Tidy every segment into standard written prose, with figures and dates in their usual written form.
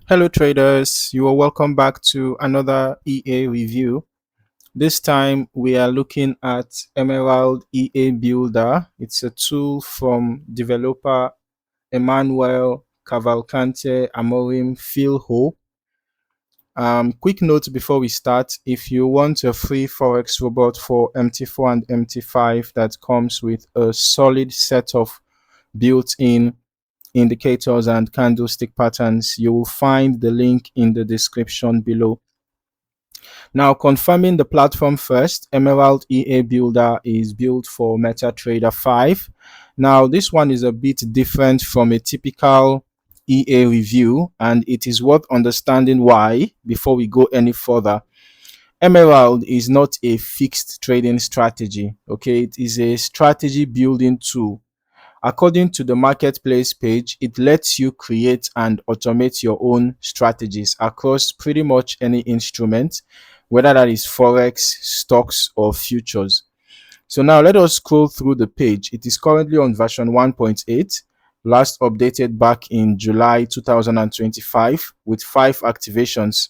Hello traders, you are welcome back to another EA review. This time we are looking at Emerald EA Builder. It's a tool from developer Emmanuel Cavalcante Amorim Filho. Quick note before we start, if you want a free Forex robot for MT4 and MT5 that comes with a solid set of built-in indicators and candlestick patterns, you will find the link in the description below. Now, confirming the platform first, Emerald EA Builder is built for MetaTrader 5. Now, this one is a bit different from a typical EA review, and it is worth understanding why before we go any further. Emerald is not a fixed trading strategy, okay? It is a strategy building tool. According to the marketplace page, it lets you create and automate your own strategies across pretty much any instrument, whether that is Forex, stocks, or futures. So now let us scroll through the page. It is currently on version 1.8, last updated back in July 2025 with 5 activations,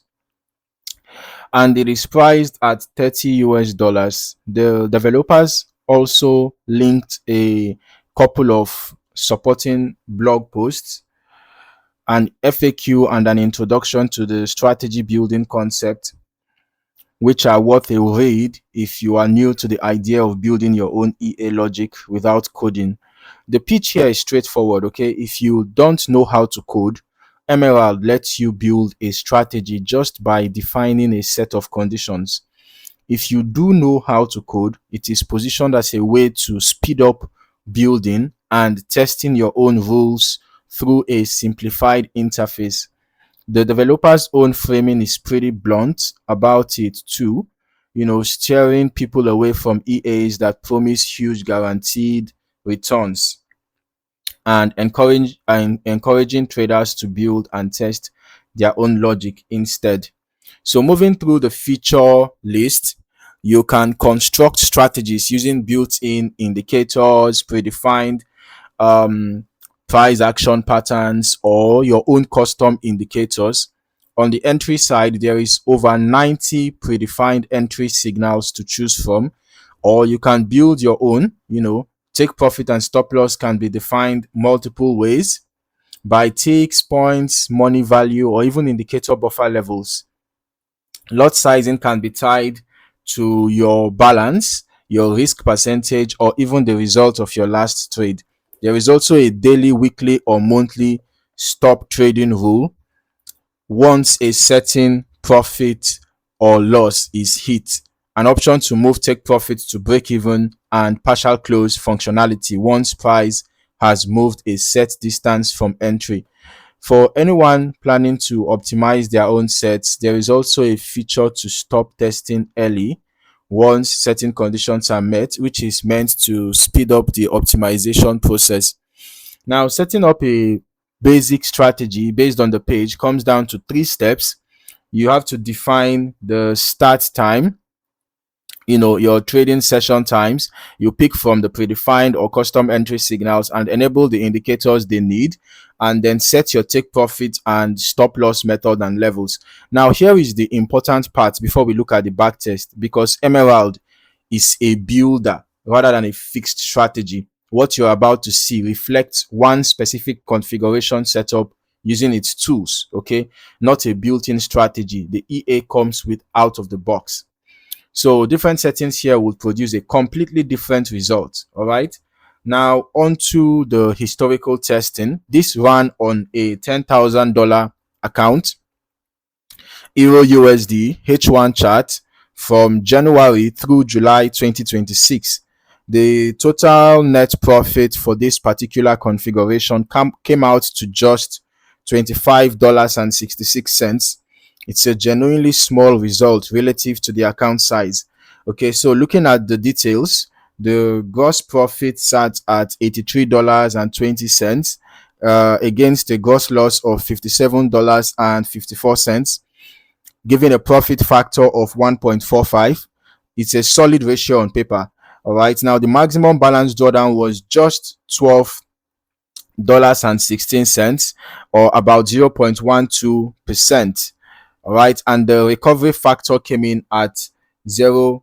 and it is priced at 30 US dollars. The developers also linked a couple of supporting blog posts, an FAQ, and an introduction to the strategy building concept, which are worth a read if you are new to the idea of building your own EA logic without coding. The pitch here is straightforward, okay? If you don't know how to code, Emerald lets you build a strategy just by defining a set of conditions. If you do know how to code, it is positioned as a way to speed up building and testing your own rules through a simplified interface. The developer's own framing is pretty blunt about it too, steering people away from EAs that promise huge guaranteed returns and encouraging traders to build and test their own logic instead. So moving through the feature list, you can construct strategies using built-in indicators, predefined um, price action patterns, or your own custom indicators. On the entry side, there is over 90 predefined entry signals to choose from, or you can build your own. Take profit and stop loss can be defined multiple ways by ticks, points, money value, or even indicator buffer levels. Lot sizing can be tied to your balance, your risk percentage, or even the result of your last trade. There is also a daily, weekly, or monthly stop trading rule once a certain profit or loss is hit. An option to move take profit to break even, and partial close functionality once price has moved a set distance from entry. For anyone planning to optimize their own sets, there is also a feature to stop testing early once certain conditions are met, which is meant to speed up the optimization process. Now, setting up a basic strategy based on the page comes down to 3 steps. You have to define the start time, your trading session times. You pick from the predefined or custom entry signals and enable the indicators they need, and then set your take profit and stop loss method and levels. Now, here is the important part before we look at the backtest, because Emerald is a builder rather than a fixed strategy. What you're about to see reflects one specific configuration setup using its tools, okay? Not a built-in strategy the EA comes with out of the box. So different settings here will produce a completely different result. All right. Now onto the historical testing. This ran on a $10,000 account, Euro USD H1 chart from January through July 2026. The total net profit for this particular configuration came out to just $25.66. It's a genuinely small result relative to the account size. Okay, so looking at the details, the gross profit sat at $83.20 against a gross loss of $57.54, giving a profit factor of 1.45. It's a solid ratio on paper. All right, now the maximum balance drawdown was just $1.16, or about 0.12%. All right, and the recovery factor came in at the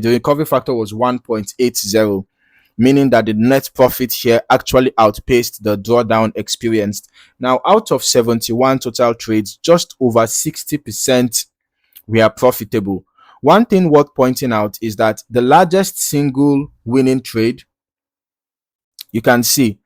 recovery factor was 1.80, meaning that the net profit here actually outpaced the drawdown experienced. Now, out of 71 total trades, just over 60% were profitable. One thing worth pointing out is that the largest single winning trade, you can see,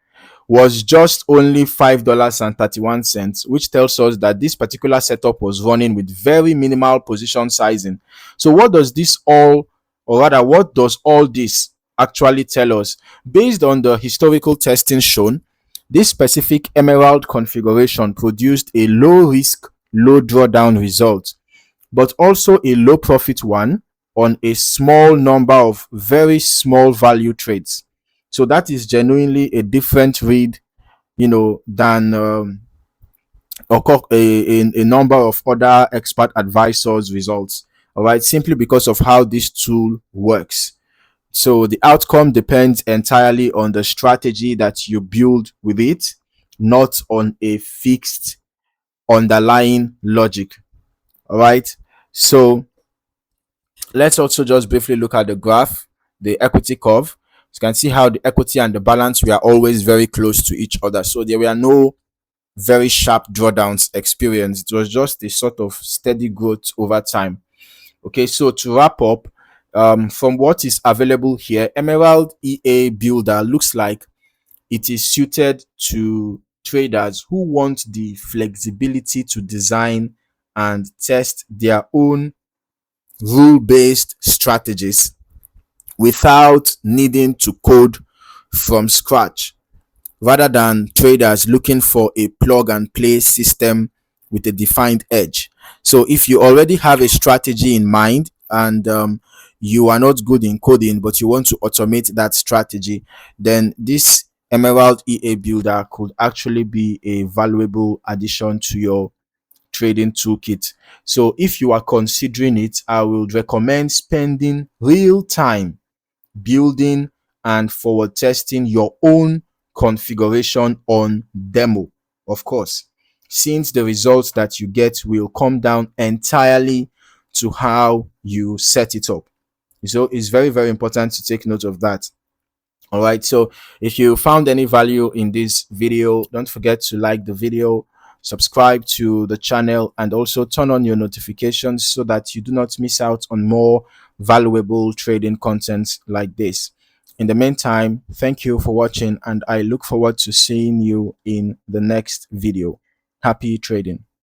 was just only $5.31, which tells us that this particular setup was running with very minimal position sizing. So what does this all, or rather, what does all this actually tell us? Based on the historical testing shown, this specific Emerald configuration produced a low risk, low drawdown result, but also a low profit one on a small number of very small value trades. So that is genuinely a different read, than a number of other expert advisors' results. All right, simply because of how this tool works. So the outcome depends entirely on the strategy that you build with it, not on a fixed underlying logic. All right. So let's also just briefly look at the graph, the equity curve. You can see how the equity and the balance were always very close to each other. So there were no very sharp drawdowns experienced. It was just a sort of steady growth over time. Okay, so to wrap up, from what is available here, Emerald EA Builder looks like it is suited to traders who want the flexibility to design and test their own rule-based strategies without needing to code from scratch, rather than traders looking for a plug and play system with a defined edge. So if you already have a strategy in mind and you are not good in coding, but you want to automate that strategy, then this Emerald EA Builder could actually be a valuable addition to your trading toolkit. So if you are considering it, I would recommend spending real time building and forward testing your own configuration on demo, of course, since the results that you get will come down entirely to how you set it up. So it's very, very important to take note of that. All right, so if you found any value in this video, don't forget to like the video, subscribe to the channel, and also turn on your notifications so that you do not miss out on more valuable trading content like this. In the meantime, thank you for watching, and I look forward to seeing you in the next video. Happy trading.